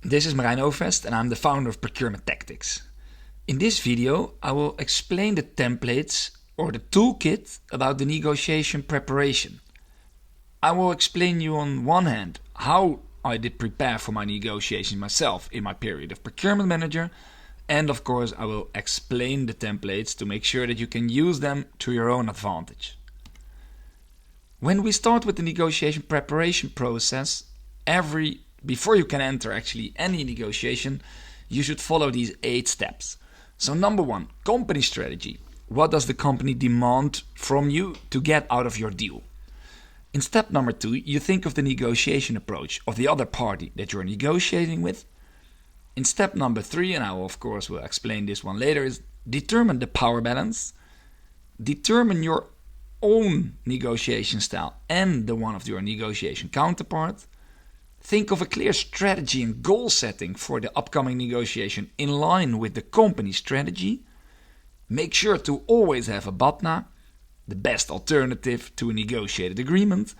This is Marijn Overvest and I'm the founder of Procurement Tactics. In this video, I will explain the templates or the toolkit about the negotiation preparation. I will explain you on one hand how I did prepare for my negotiation myself in my period of procurement manager, and of course I will explain the templates to make sure that you can use them to your own advantage. When we start with the negotiation preparation process, before you can enter actually any negotiation, you should follow these 8 steps. So number 1, company strategy. What does the company demand from you to get out of your deal? In step number 2, you think of the negotiation approach of the other party that you're negotiating with. In step number 3, and I will of course will explain this one later, is determine the power balance. Determine your own negotiation style and the one of your negotiation counterpart. Think of a clear strategy and goal setting for the upcoming negotiation in line with the company strategy. Make sure to always have a BATNA, the best alternative to a negotiated agreement,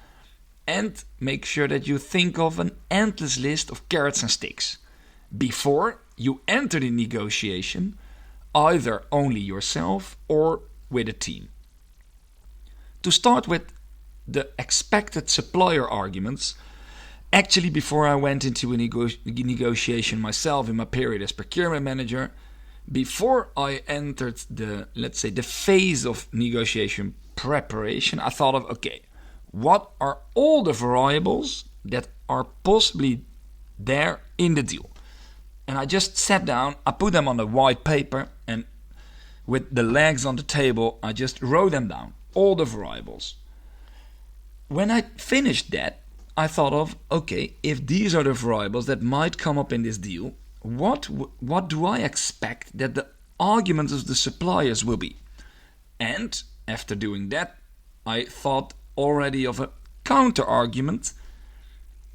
and make sure that you think of an endless list of carrots and sticks before you enter the negotiation, either only yourself or with a team. To start with the expected supplier arguments, actually before I went into a negotiation myself in my period as procurement manager, before I entered the phase of negotiation preparation, I thought of, okay, what are all the variables that are possibly there in the deal? And I just sat down, I put them on a white paper, and with the legs on the table, I just wrote them down, all the variables. When I finished that, I thought of, okay, if these are the variables that might come up in this deal, what do I expect that the arguments of the suppliers will be? And after doing that, I thought already of a counter argument.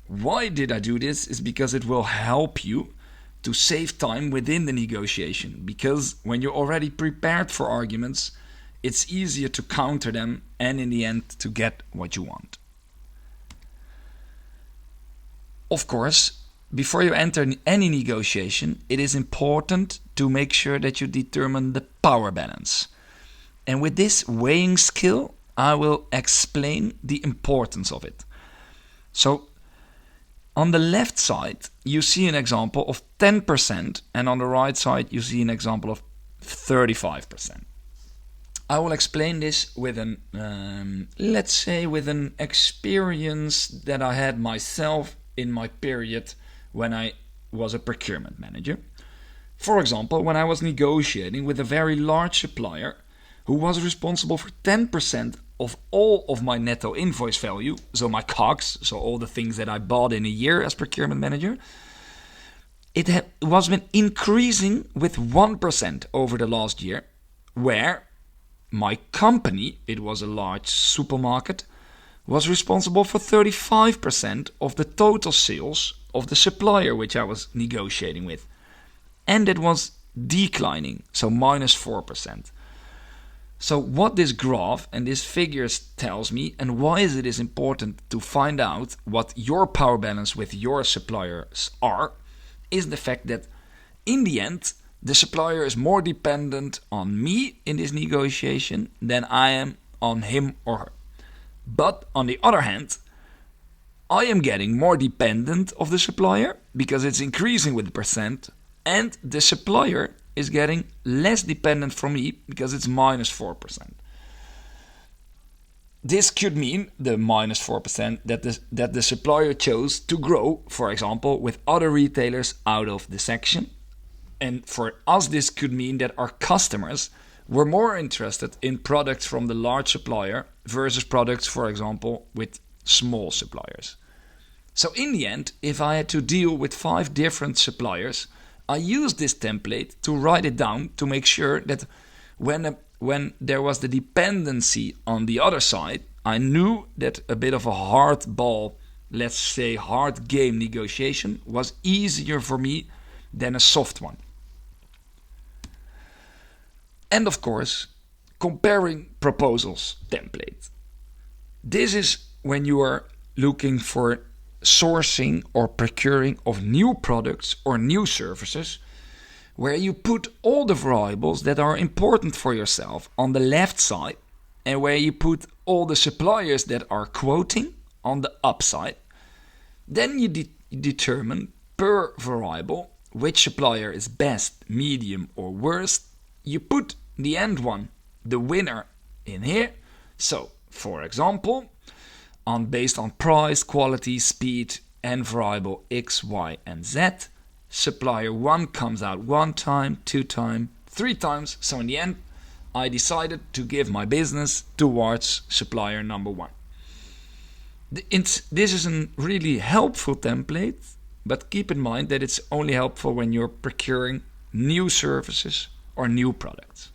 Why did I do this? Is because it will help you to save time within the negotiation. Because when you're already prepared for arguments, it's easier to counter them and in the end to get what you want. Of course, before you enter any negotiation, it is important to make sure that you determine the power balance. And with this weighing skill, I will explain the importance of it. So, on the left side, you see an example of 10%, and on the right side, you see an example of 35%. I will explain this with an experience that I had myself in my period when I was a procurement manager. For example, when I was negotiating with a very large supplier who was responsible for 10% of all of my netto invoice value, so my COGS, so all the things that I bought in a year as procurement manager, it was been increasing with 1% over the last year, where my company, it was a large supermarket, was responsible for 35% of the total sales of the supplier which I was negotiating with. And it was declining, so minus 4%. So what this graph and these figures tells me, and why is it important to find out what your power balance with your suppliers are, is the fact that in the end, the supplier is more dependent on me in this negotiation than I am on him or her. But on the other hand, I am getting more dependent of the supplier because it's increasing with the percent, and the supplier is getting less dependent from me because it's minus 4%. This could mean the minus 4% that the supplier chose to grow, for example, with other retailers out of the section. And for us, this could mean that our customers were more interested in products from the large supplier versus products, for example, with small suppliers. So in the end, if I had to deal with 5 different suppliers, I used this template to write it down to make sure that when there was the dependency on the other side, I knew that a bit of a hardball, let's say hard game negotiation was easier for me than a soft one. And of course, comparing proposals template. This is when you are looking for sourcing or procuring of new products or new services, where you put all the variables that are important for yourself on the left side, and where you put all the suppliers that are quoting on the upside. Then you determine per variable which supplier is best, medium or worst. You put the end one, the winner, in here. So, for example, based on price, quality, speed and variable X, Y and Z, supplier 1 comes out 1 time, 2 times, 3 times. So in the end, I decided to give my business towards supplier number 1. This is a really helpful template, but keep in mind that it's only helpful when you're procuring new services or new products.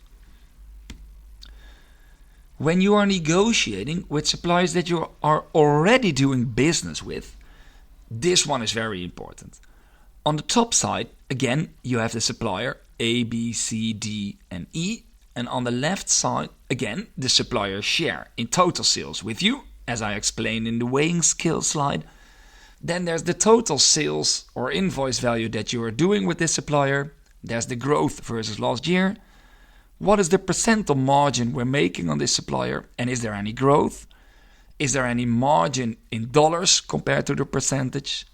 When you are negotiating with suppliers that you are already doing business with, this one is very important. On the top side, again, you have the supplier A, B, C, D and E. And on the left side, again, the supplier's share in total sales with you, as I explained in the weighing scale slide. Then there's the total sales or invoice value that you are doing with this supplier. There's the growth versus last year. What is the percent of margin we're making on this supplier? And is there any growth? Is there any margin in dollars compared to the percentage?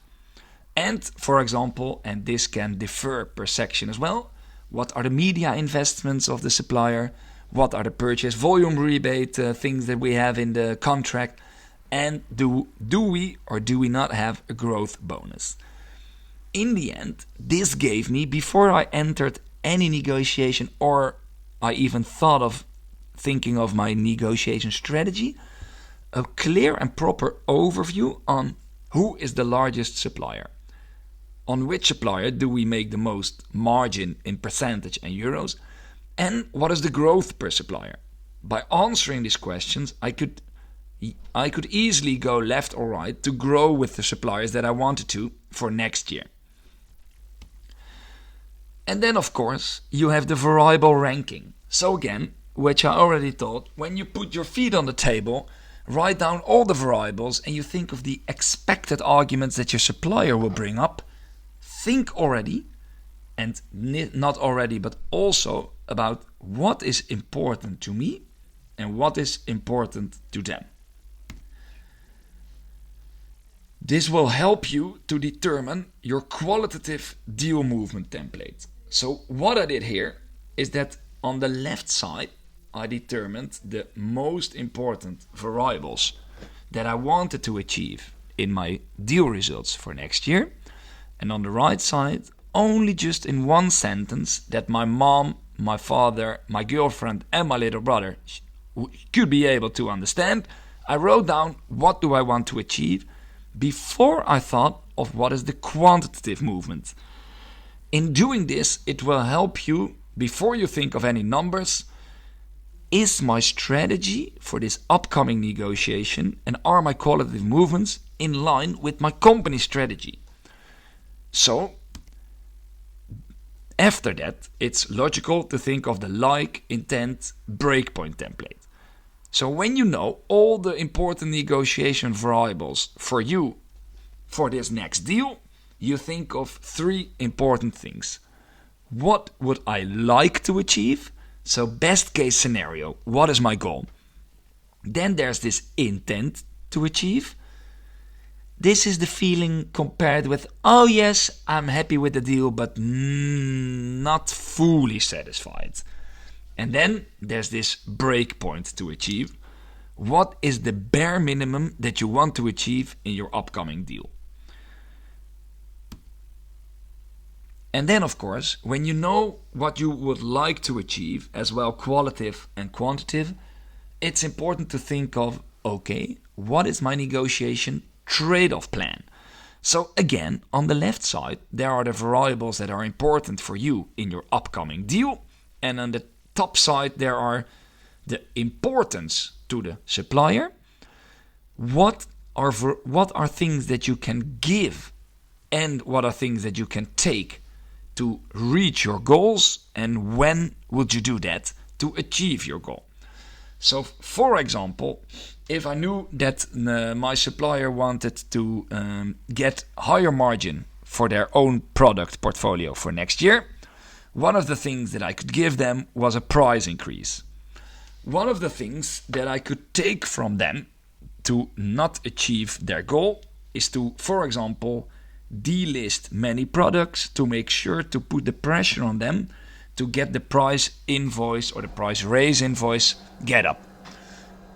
And, for example, and this can differ per section as well, what are the media investments of the supplier? What are the purchase volume rebate things that we have in the contract? And do we or do we not have a growth bonus? In the end, this gave me, before I entered any negotiation or I even thought of thinking of my negotiation strategy, a clear and proper overview on who is the largest supplier. On which supplier do we make the most margin in percentage and euros? And what is the growth per supplier? By answering these questions, I could easily go left or right to grow with the suppliers that I wanted to for next year. And then, of course, you have the variable ranking. So again, which I already taught, when you put your feet on the table, write down all the variables and you think of the expected arguments that your supplier will bring up. Think already, and not already, but also about what is important to me and what is important to them. This will help you to determine your qualitative deal movement template. So what I did here is that on the left side, I determined the most important variables that I wanted to achieve in my deal results for next year. And on the right side, only just in one sentence that my mom, my father, my girlfriend and my little brother could be able to understand, I wrote down what do I want to achieve before I thought of what is the quantitative movement. In doing this, it will help you, before you think of any numbers, is my strategy for this upcoming negotiation and are my qualitative movements in line with my company strategy? So, after that, it's logical to think of the like, intent, breakpoint template. So when you know all the important negotiation variables for you for this next deal, you think of 3 important things. What would I like to achieve? So best case scenario, what is my goal? Then there's this intent to achieve. This is the feeling compared with, oh yes, I'm happy with the deal, but not fully satisfied. And then there's this breakpoint to achieve. What is the bare minimum that you want to achieve in your upcoming deal? And then, of course, when you know what you would like to achieve, as well qualitative and quantitative, it's important to think of, okay, what is my negotiation trade-off plan? So again, on the left side, there are the variables that are important for you in your upcoming deal. And on the top side, there are the importance to the supplier. What are things that you can give and what are things that you can take to reach your goals, and when would you do that to achieve your goal? So, for example, if I knew that my supplier wanted to get higher margin for their own product portfolio for next year, one of the things that I could give them was a price increase. One of the things that I could take from them to not achieve their goal is to, for example, delist many products to make sure to put the pressure on them to get the price invoice or the price raise invoice get up.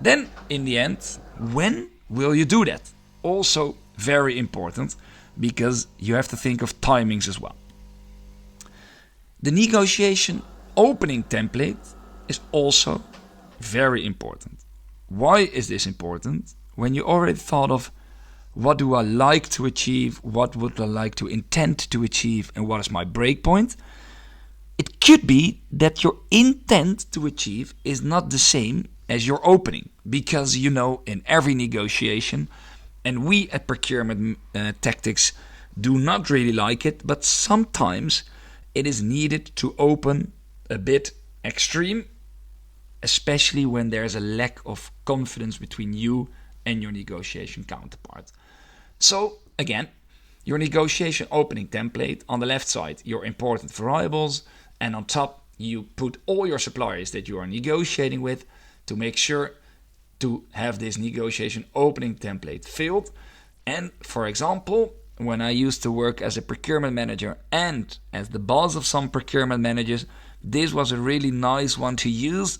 Then, in the end, when will you do that? Also very important, because you have to think of timings as well. The negotiation opening template is also very important. Why is this important? When you already thought of what do I like to achieve, what would I like to intend to achieve, and what is my breakpoint, it could be that your intent to achieve is not the same as your opening, because in every negotiation, and we at Procurement Tactics do not really like it, but sometimes it is needed to open a bit extreme, especially when there's a lack of confidence between you and your negotiation counterpart. So again, your negotiation opening template, on the left side your important variables, and on top you put all your suppliers that you are negotiating with to make sure to have this negotiation opening template filled. And for example, when I used to work as a procurement manager and as the boss of some procurement managers, this was a really nice one to use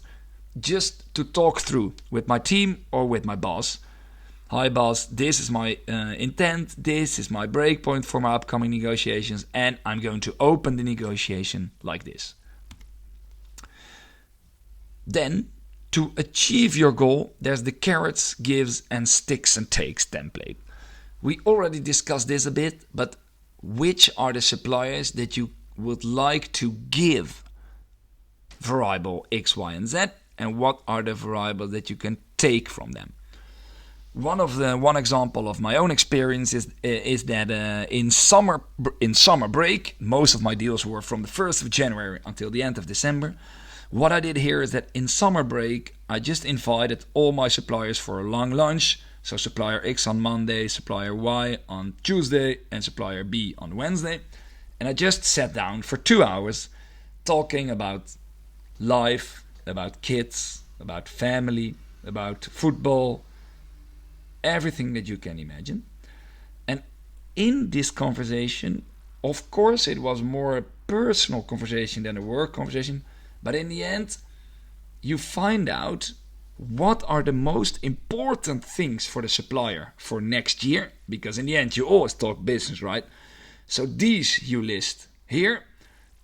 just to talk through with my team or with my boss. Hi boss, this is my intent, this is my breakpoint for my upcoming negotiations, and I'm going to open the negotiation like this. Then, to achieve your goal, there's the carrots, gives, and sticks and takes template. We already discussed this a bit, but which are the suppliers that you would like to give variable X, Y, and Z, and what are the variables that you can take from them? One example of my own experience is that in summer break, most of my deals were from the 1st of January until the end of December. What I did here is that in summer break, I just invited all my suppliers for a long lunch. So supplier X on Monday, supplier Y on Tuesday, and supplier B on Wednesday. And I just sat down for 2 hours talking about life, about kids, about family, about football, everything that you can imagine. And in this conversation, of course, it was more a personal conversation than a work conversation. But in the end, you find out what are the most important things for the supplier for next year. Because in the end, you always talk business, right? So these you list here.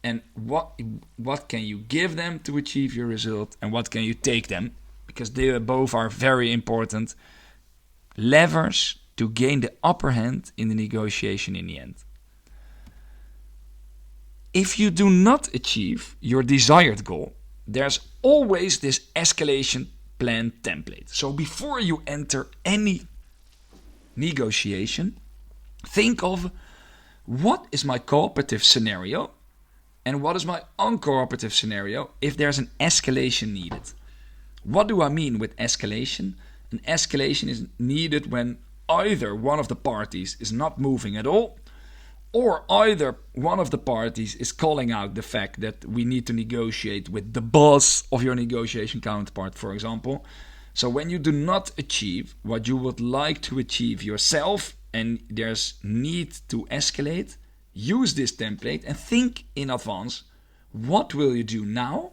And what can you give them to achieve your result? And what can you take them? Because they both are very important levers to gain the upper hand in the negotiation in the end. If you do not achieve your desired goal, there's always this escalation plan template. So before you enter any negotiation, think of what is my cooperative scenario and what is my uncooperative scenario if there's an escalation needed. What do I mean with escalation? An escalation is needed when either one of the parties is not moving at all, or either one of the parties is calling out the fact that we need to negotiate with the boss of your negotiation counterpart, for example. So when you do not achieve what you would like to achieve yourself and there's need to escalate, use this template and think in advance, what will you do now?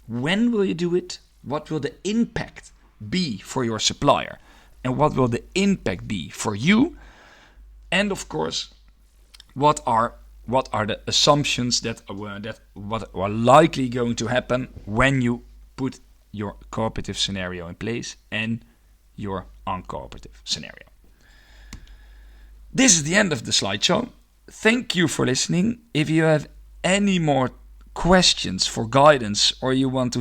When will you do it? What will the impact be for your supplier? And what will the impact be for you? And of course, what are the assumptions that are likely going to happen when you put your cooperative scenario in place and your uncooperative scenario? This is the end of the slideshow. Thank you for listening. If you have any more questions for guidance, or you want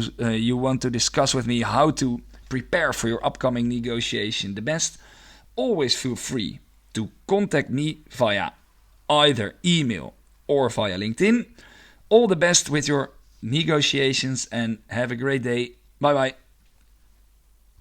to discuss with me how to prepare for your upcoming negotiation the best, always feel free to contact me via either email or via LinkedIn. All the best with your negotiations and have a great day. Bye bye.